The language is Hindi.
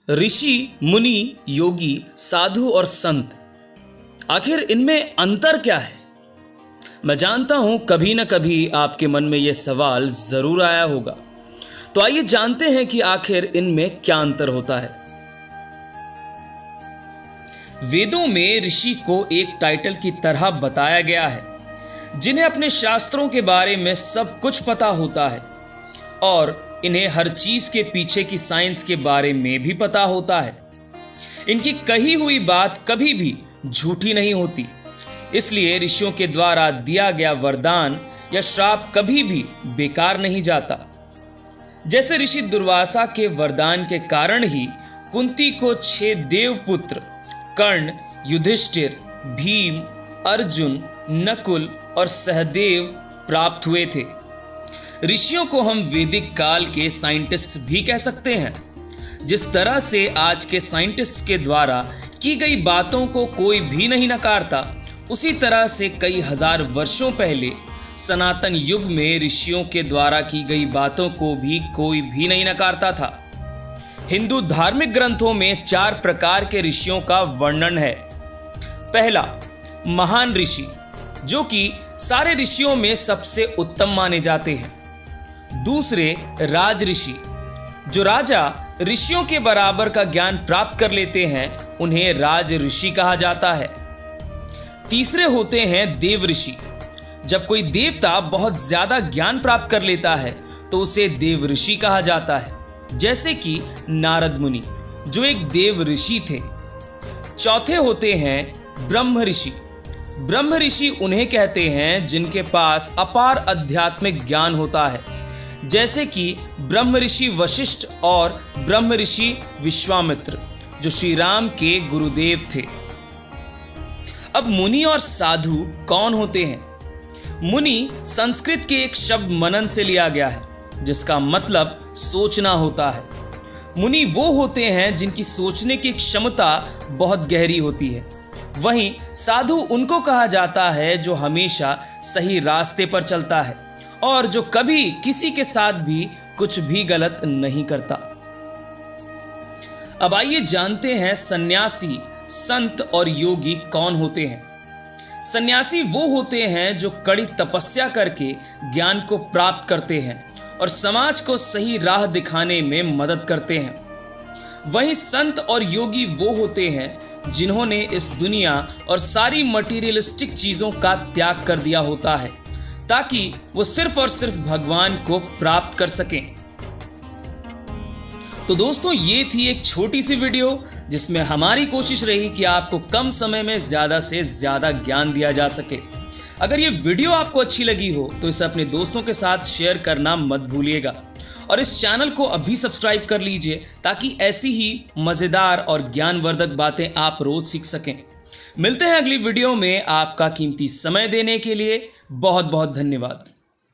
ऋषि, मुनि, योगी, साधु और संत, आखिर इनमें अंतर क्या है? मैं जानता हूं कभी न कभी आपके मन में यह सवाल जरूर आया होगा। तो आइए जानते हैं कि आखिर इनमें क्या अंतर होता है। वेदों में ऋषि को एक टाइटल की तरह बताया गया है, जिन्हें अपने शास्त्रों के बारे में सब कुछ पता होता है और इन्हें हर चीज के पीछे की साइंस के बारे में भी पता होता है। इनकी कही हुई बात कभी भी झूठी नहीं होती, इसलिए ऋषियों के द्वारा दिया गया वरदान या श्राप कभी भी बेकार नहीं जाता। जैसे ऋषि दुर्वासा के वरदान के कारण ही कुंती को 6 देवपुत्र कर्ण, युधिष्ठिर, भीम, अर्जुन, नकुल और सहदेव प्राप्त हुए थे। ऋषियों को हम वैदिक काल के साइंटिस्ट्स भी कह सकते हैं। जिस तरह से आज के साइंटिस्ट्स के द्वारा की गई बातों को कोई भी नहीं नकारता, उसी तरह से कई हजार वर्षों पहले सनातन युग में ऋषियों के द्वारा की गई बातों को भी कोई भी नहीं नकारता था। हिंदू धार्मिक ग्रंथों में 4 प्रकार के ऋषियों का वर्णन है। पहला, महान ऋषि, जो कि सारे ऋषियों में सबसे उत्तम माने जाते हैं। दूसरे, राज ऋषि, जो राजा ऋषियों के बराबर का ज्ञान प्राप्त कर लेते हैं, उन्हें राज ऋषि कहा जाता है। तीसरे होते हैं देव ऋषि। जब कोई देवता बहुत ज्यादा ज्ञान प्राप्त कर लेता है तो उसे देव ऋषि कहा जाता है, जैसे कि नारद मुनि, जो एक देव ऋषि थे। चौथे होते हैं ब्रह्म ऋषि। ब्रह्म ऋषि उन्हें कहते हैं जिनके पास अपार आध्यात्मिक ज्ञान होता है, जैसे कि ब्रह्म ऋषि वशिष्ठ और ब्रह्म ऋषि विश्वामित्र, जो श्री राम के गुरुदेव थे। अब मुनि और साधु कौन होते हैं? मुनि संस्कृत के एक शब्द मनन से लिया गया है, जिसका मतलब सोचना होता है। मुनि वो होते हैं जिनकी सोचने की क्षमता बहुत गहरी होती है। वहीं साधु उनको कहा जाता है जो हमेशा सही रास्ते पर चलता है और जो कभी किसी के साथ भी कुछ भी गलत नहीं करता। अब आइए जानते हैं सन्यासी, संत और योगी कौन होते हैं। सन्यासी वो होते हैं जो कड़ी तपस्या करके ज्ञान को प्राप्त करते हैं और समाज को सही राह दिखाने में मदद करते हैं। वहीं संत और योगी वो होते हैं जिन्होंने इस दुनिया और सारी मटीरियलिस्टिक चीजों का त्याग कर दिया होता है, ताकि वो सिर्फ और सिर्फ भगवान को प्राप्त कर सकें। तो दोस्तों, ये थी एक छोटी सी वीडियो जिसमें हमारी कोशिश रही कि आपको कम समय में ज्यादा से ज्यादा ज्ञान दिया जा सके। अगर ये वीडियो आपको अच्छी लगी हो तो इसे अपने दोस्तों के साथ शेयर करना मत भूलिएगा और इस चैनल को अभी सब्सक्राइब कर लीजिए, ताकि ऐसी ही मजेदार और ज्ञानवर्धक बातें आप रोज सीख सकें। मिलते हैं अगली वीडियो में। आपका कीमती समय देने के लिए बहुत बहुत धन्यवाद।